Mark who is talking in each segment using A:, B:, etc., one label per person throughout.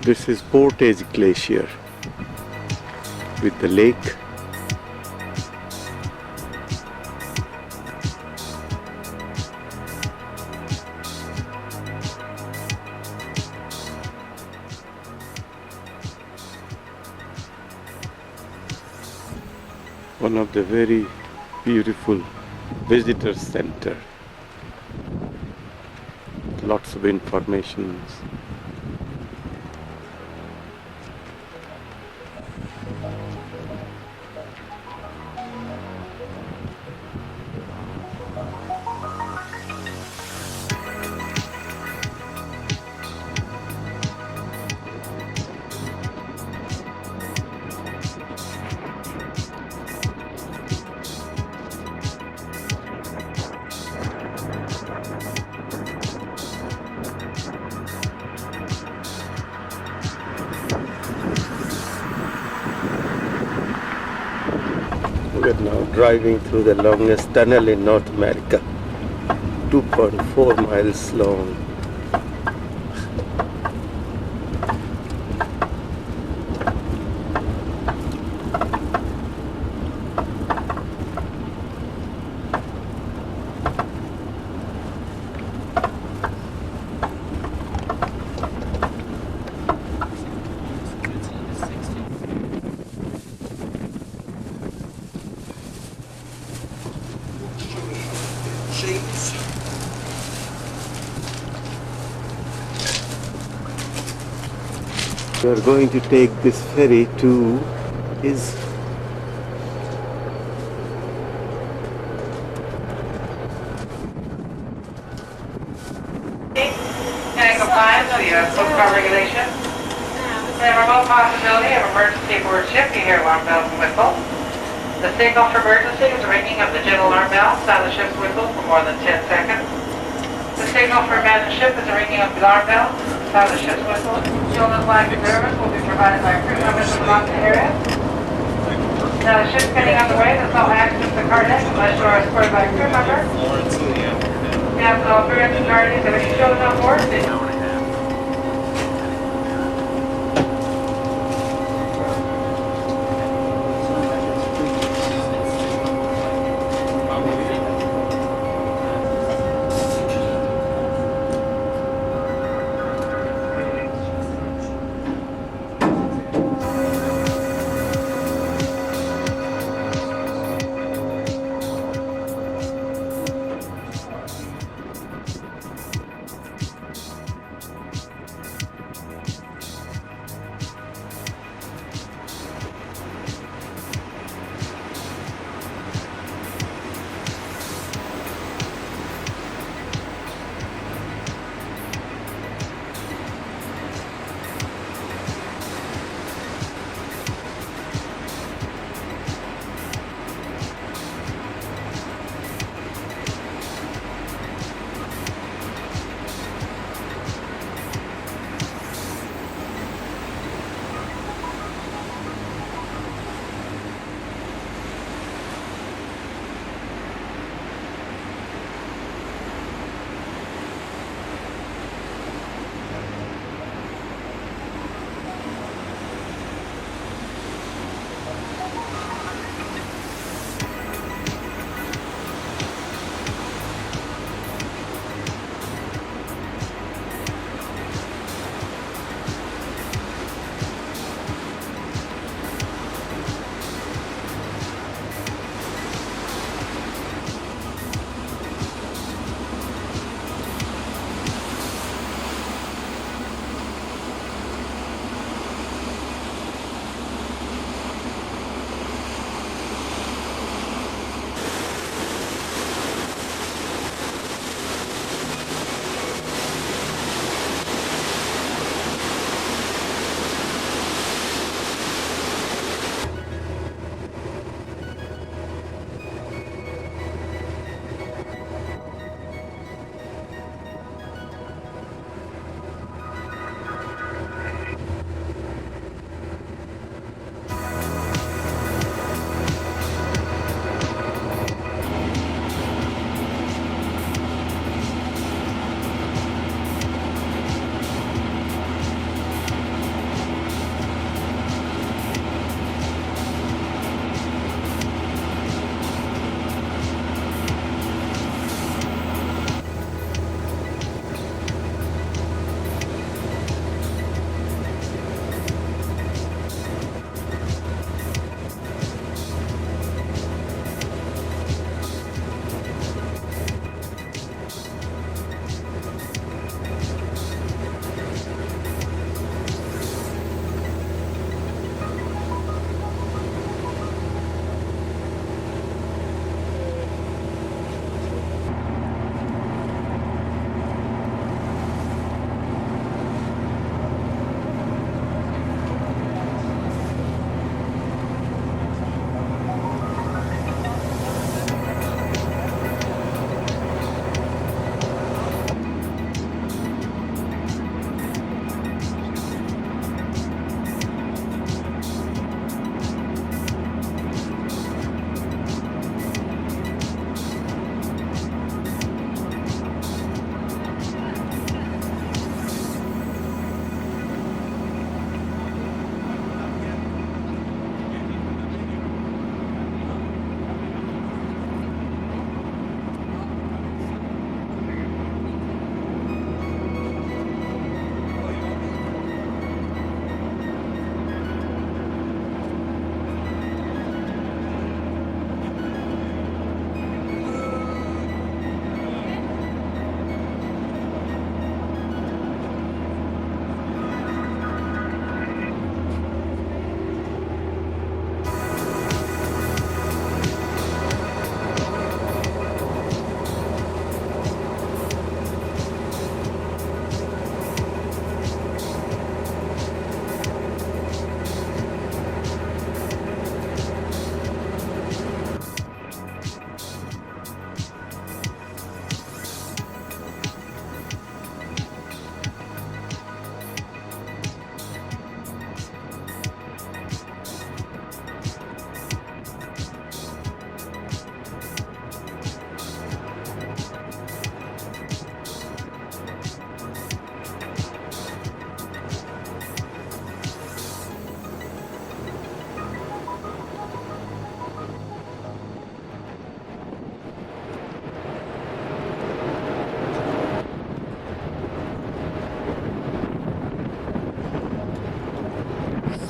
A: This is Portage Glacier with the lake. One of the very beautiful visitor center. Lots of information. We are now driving through the longest tunnel in North America, 2.4 miles long. We are going to take this ferry to his
B: and compliance with the book car regulation. In a remote possibility of emergency aboard ship, you hear alarm bells and whistle. The signal for emergency is the ringing of the jet alarm bell. Sound the ship's whistle for more than 10 seconds. The signal for abandoned ship is the ringing of the alarm bell. Sound the ship's whistle. Children's life service will be provided by crew members in the mountain area. Now the ship's getting on the way. There's no access to the car deck unless you are escorted by a crew member. We have no parents and guardians of any children on board.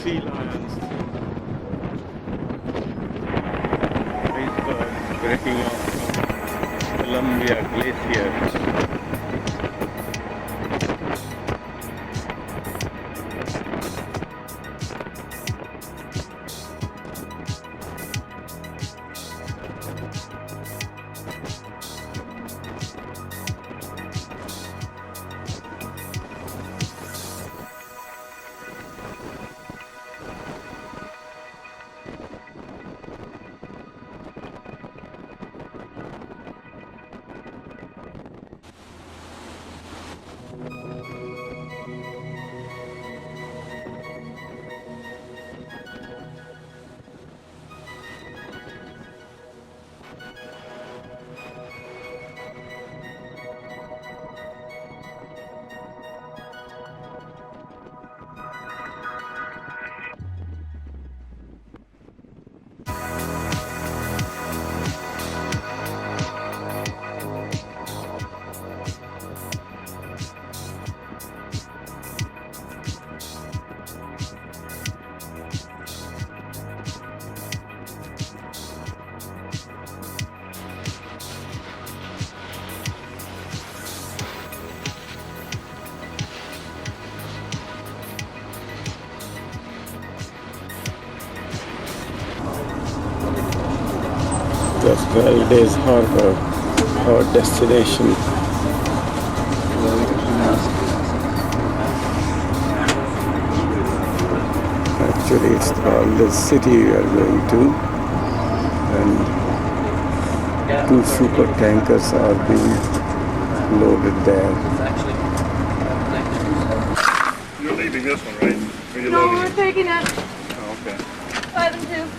A: sea lions, icebergs breaking off from Columbia Glacier. That's Valdez Harbor, our destination. Actually, it's Valdez city we are going to, and 2 super tankers are being loaded there.
C: You're leaving this one, right? Or you're
D: No,
C: loading
D: we're
C: it?
D: taking it.
C: Oh, okay.
D: 5 and 2.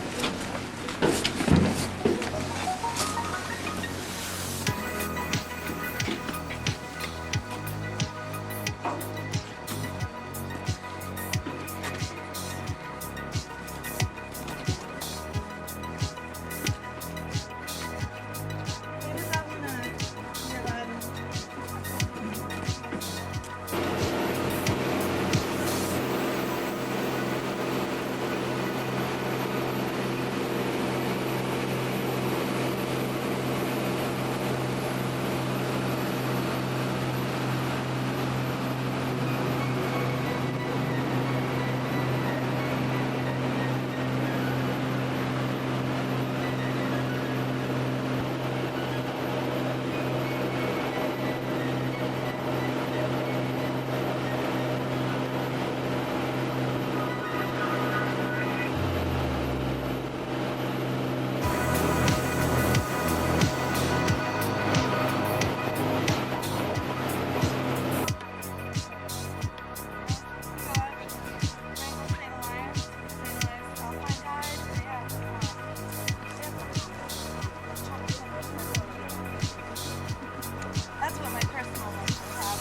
D: That's what my personal ones have.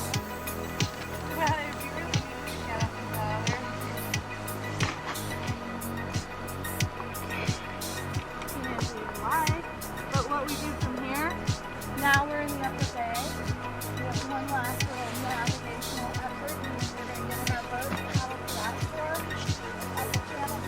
D: Well, if you really need to get up and go there. But what we do from here, now we're in the upper bay. We have one last little navigational effort, and then we're going to get in our boat and paddle to that shore at the channel.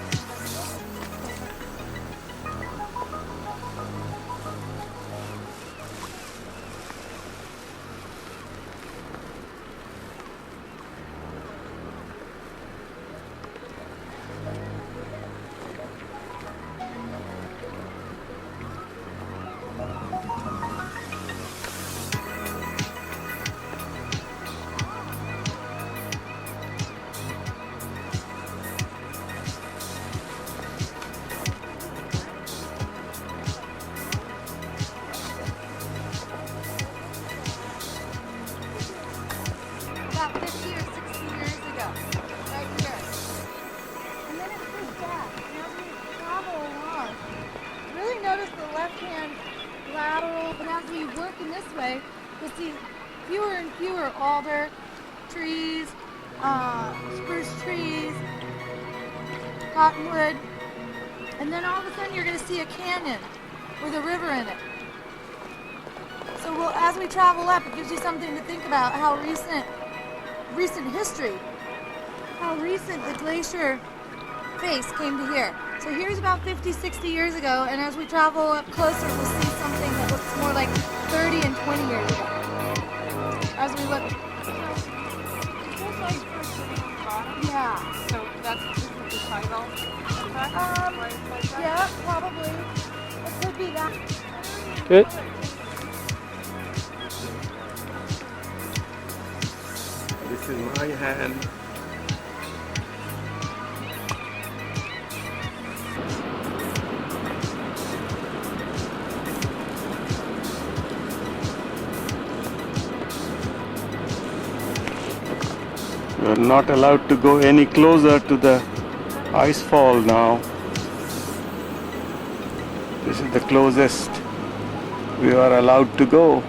D: About 50 or 60 years ago, right here. And then it goes back. And as we travel along, really notice the left-hand lateral. And as we work in this way, you'll see fewer and fewer alder trees, spruce trees, cottonwood. And then all of a sudden you're going to see a canyon with a river in it. So as we travel up, it gives you something to think about how recent history, how recent the glacier face came to here. So here's about 50, 60 years ago, and as we travel up closer, we'll see something that looks more like 30 and 20 years ago. As we look. Yeah.
E: So that's the tidal effect?
D: Yeah, probably. It could be that.
A: Good. This is my hand. We are not allowed to go any closer to the ice fall now. This is the closest we are allowed to go.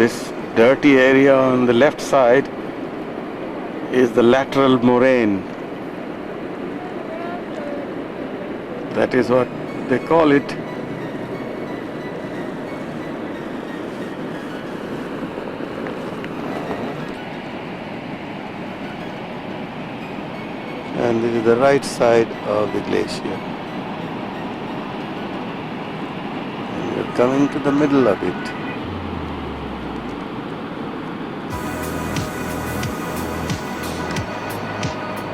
A: This dirty area on the left side is the lateral moraine. That is what they call it. And this is the right side of the glacier. And we're coming to the middle of it.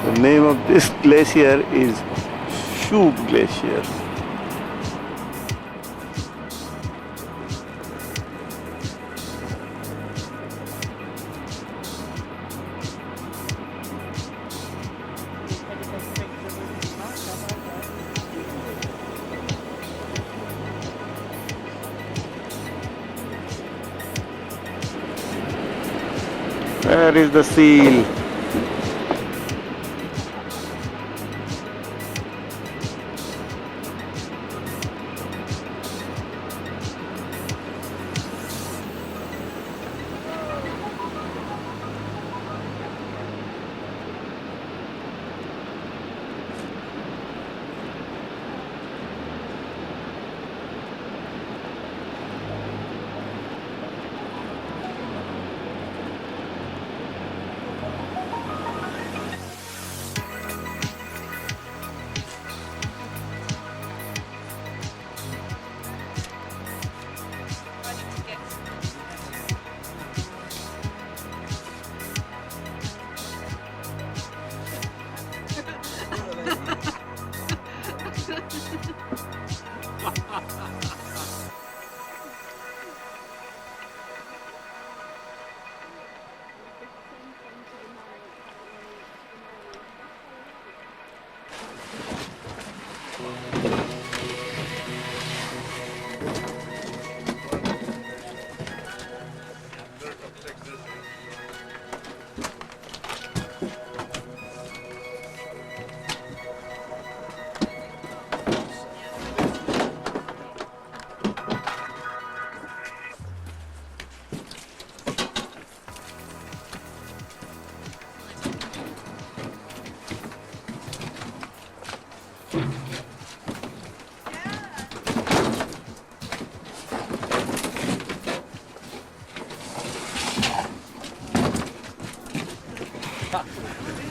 A: The name of this glacier is Shoe Glacier. Where is the seal?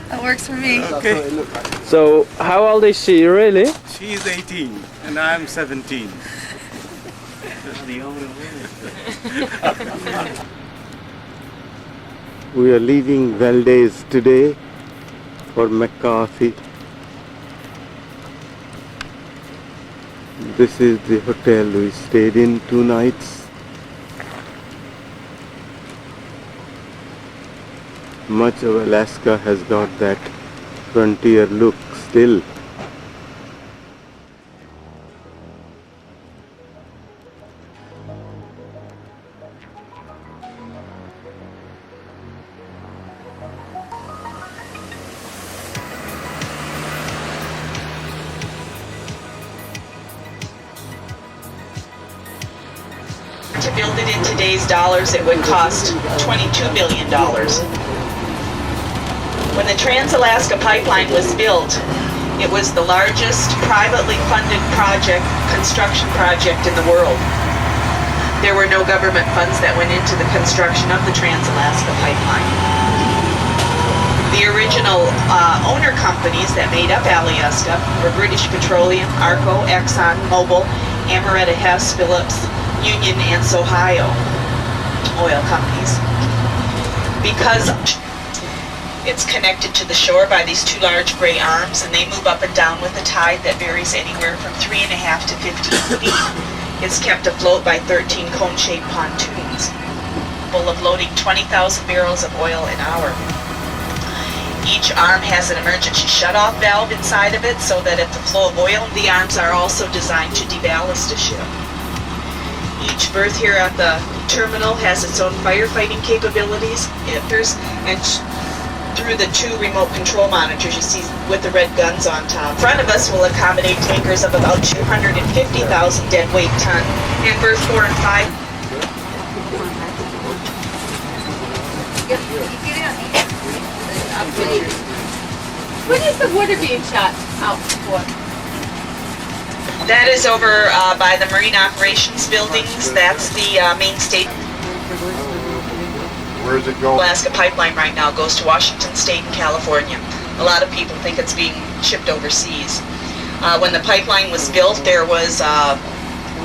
E: That works for me.
C: Okay.
A: So, how old is she really?
C: She's 18 and I'm 17.
A: We are leaving Valdez today for McCarthy. This is the hotel we stayed in 2 nights. Much of Alaska has got that frontier look still.
F: to build it in today's dollars, it would cost $22 billion. When the Trans-Alaska Pipeline was built, it was the largest privately funded construction project in the world. There were no government funds that went into the construction of the Trans-Alaska Pipeline. The original owner companies that made up Alyeska were British Petroleum, Arco, Exxon, Mobil, Ameretta Hess, Phillips, Union, and Ohio oil companies. Because it's connected to the shore by these two large gray arms, and they move up and down with a tide that varies anywhere from 3.5 to 15 feet. It's kept afloat by 13 cone-shaped pontoons, full of loading 20,000 barrels of oil an hour. Each arm has an emergency shutoff valve inside of it so that if the flow of oil, the arms are also designed to deballast a ship. Each berth here at the terminal has its own firefighting capabilities, and through the two remote control monitors you see with the red guns on top. In front of us will accommodate tankers of about 250,000 deadweight ton, and berth 4 and 5.
E: When is the water being shot out for?
F: That is over by the Marine Operations buildings. That's the main state.
G: Where is it going?
F: Alaska Pipeline right now goes to Washington State and California. A lot of people think it's being shipped overseas. When the pipeline was built, there was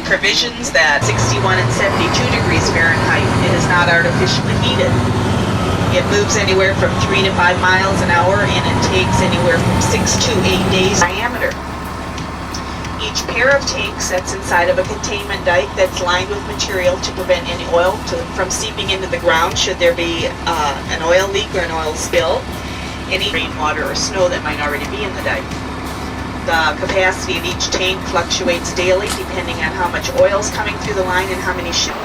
F: provisions that 61 and 72 degrees Fahrenheit. It is not artificially heated. It moves anywhere from 3 to 5 miles an hour, and it takes anywhere from 6 to 8 days diameter. Each pair of tanks sits inside of a containment dike that's lined with material to prevent any oil from seeping into the ground should there be an oil leak or an oil spill, any rainwater or snow that might already be in the dike. The capacity of each tank fluctuates daily depending on how much oil is coming through the line and how many ships.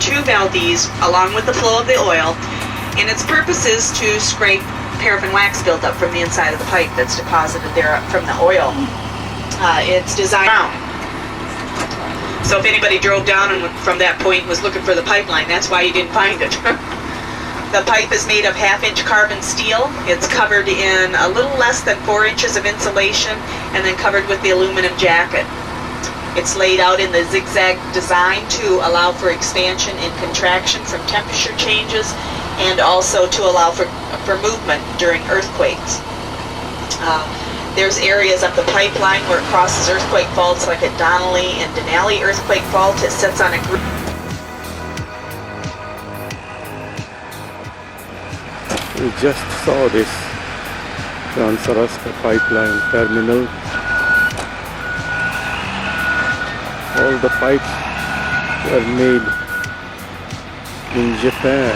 F: 2 Valdez along with the flow of the oil, and its purpose is to scrape paraffin wax buildup from the inside of the pipe that's deposited there from the oil. It's designed around. So if anybody drove down and from that point was looking for the pipeline, that's why you didn't find it. The pipe is made of 1/2-inch carbon steel. It's covered in a little less than 4 inches of insulation and then covered with the aluminum jacket. It's laid out in the zigzag design to allow for expansion and contraction from temperature changes, and also to allow for movement during earthquakes. There's areas of the pipeline where it crosses earthquake faults, like at Donnelly and Denali earthquake fault. It sits on a group.
A: We just saw this Trans-Alaska Pipeline Terminal. All the pipes were made in Japan.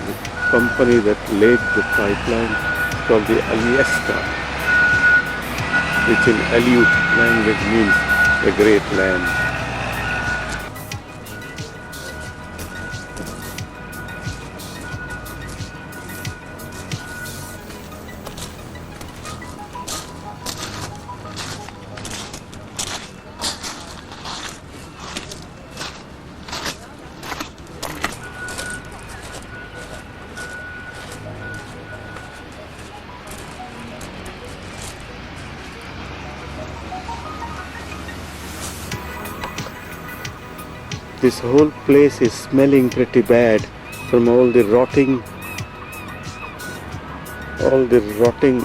A: The company that laid the pipeline is called the Alaska, which in Aleut language means the great land. This whole place is smelling pretty bad from all the rotting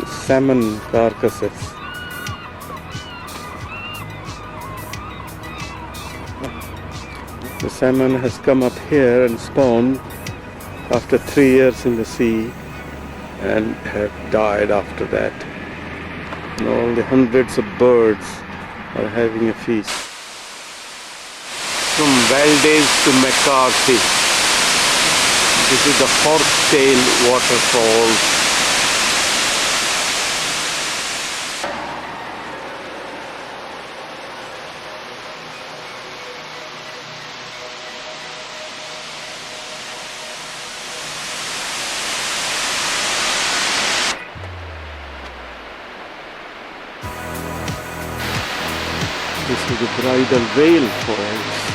A: salmon carcasses. The salmon has come up here and spawned after 3 years in the sea and have died after that. And all the hundreds of birds are having a feast. From Valdez to McCarthy. This is the Horsetail Waterfall. This is the Bridal Veil Falls.